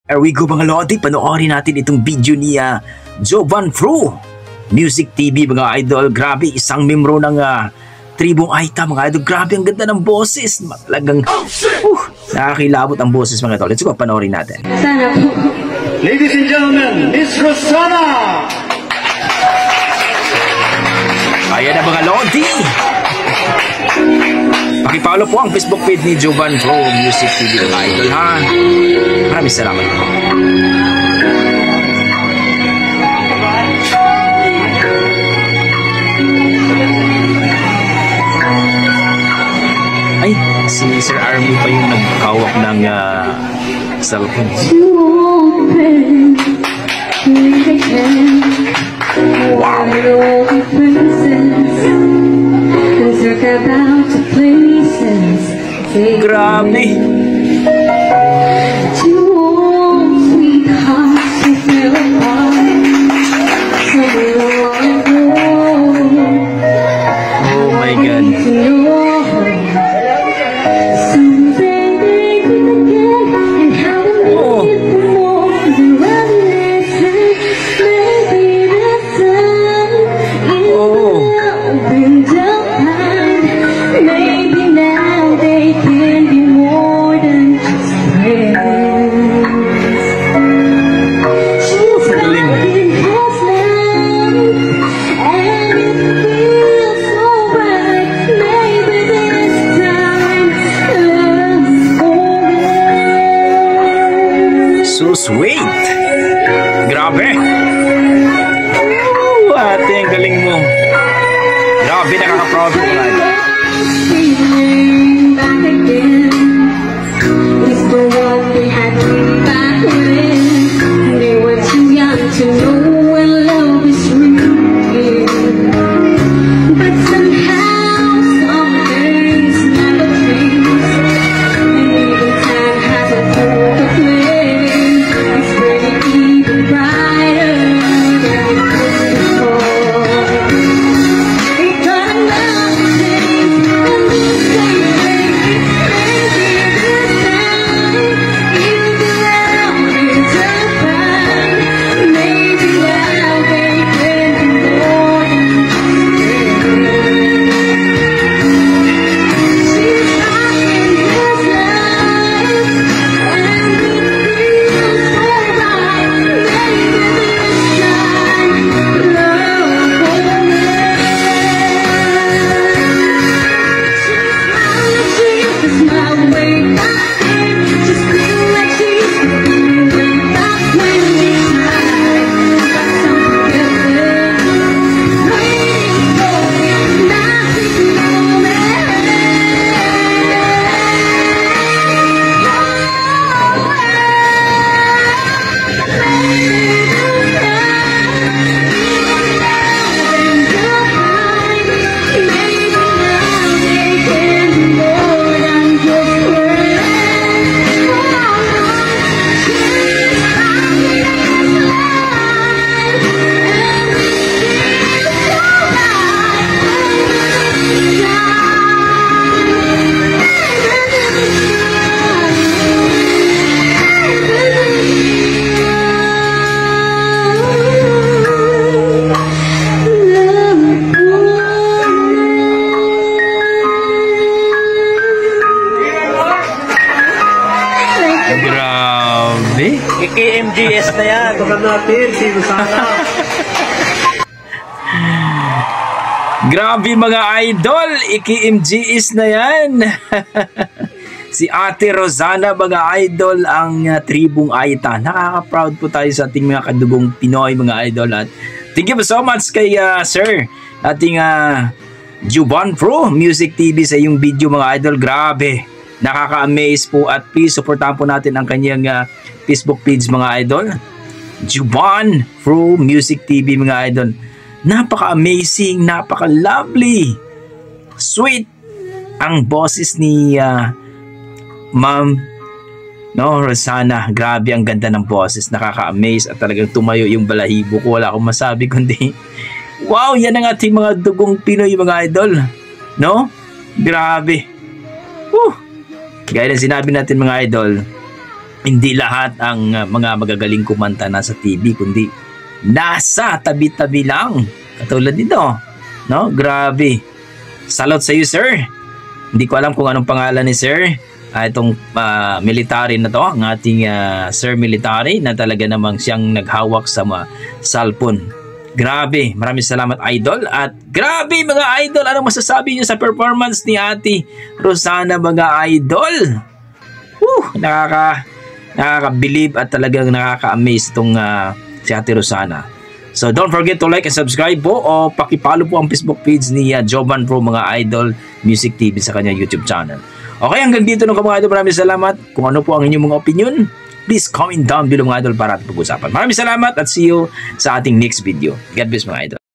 Here we go mga lodi, panoorin natin itong video ni Jovan Fru Music TV mga idol. Grabe, isang membro ng Tribong Aita mga idol. Grabe, ang ganda ng boses. Talagang nakakilabot ang boses mga idol. Let's go, panoorin natin. Sana po. Ladies and gentlemen, Miss Rosana! Ayan na mga lodi. Pakipollow po ang Facebook page ni Jovan Fru Music TV mga idol ha. Maraming salamat po. Ay, si Sir Army pa yung nagkawak ng cellphone. Wow! Grabe! Oh my God! So sweet! Grabe! Ate, ang galing mo! Grabe, nakaka-proud mo na ito. Grabe. KMGS na yan. Tukan natin si Rosana. Grabe mga idol. KMGS na yan. Si Ate Rosana mga idol ang Tribong Aita. Nakaka-proud po tayo sa ating mga kadugong Pinoy mga idol. At thank you so much kay Sir ating Jovan Fru Music TV sa iyong video mga idol. Grabe. Nakaka-amaze po at please supportahan po natin ang kanyang Facebook page mga idol. Jovan Fru Music TV mga idol. Napaka-amazing, napaka-lovely, sweet ang boses ni Ma'am Rosana. Grabe, ang ganda ng boses, nakaka-amaze at talagang tumayo yung balahibo ko. Wala akong masabi kundi wow, yan ang ating mga dugong Pinoy mga idol, no? Grabe. Gaya ng sinabi natin mga idol, hindi lahat ang mga magagaling kumanta nasa TV, kundi nasa tabi-tabi lang. Katulad nito, no? Grabe. Salute sa iyo, sir. Hindi ko alam kung anong pangalan ni sir. Itong military na to, ang ating sir military na talaga namang siyang naghawak sa cellphone. Grabe, maraming salamat idol. At grabe mga idol, anong masasabi niyo sa performance ni Ate Rosana mga idol? Nakaka-believe at talagang nakaka-amaze itong si Ate Rosana. So don't forget to like and subscribe po o pakipollow po ang Facebook page ni Jovan Pro mga idol Music TV sa kanya YouTube channel. Okay, hanggang dito ng mga idol. Maraming salamat. Kung ano po ang inyong mga opinion, please comment down below mga idol para ating pag-usapan. Maraming salamat at see you sa ating next video. God bless mga idol.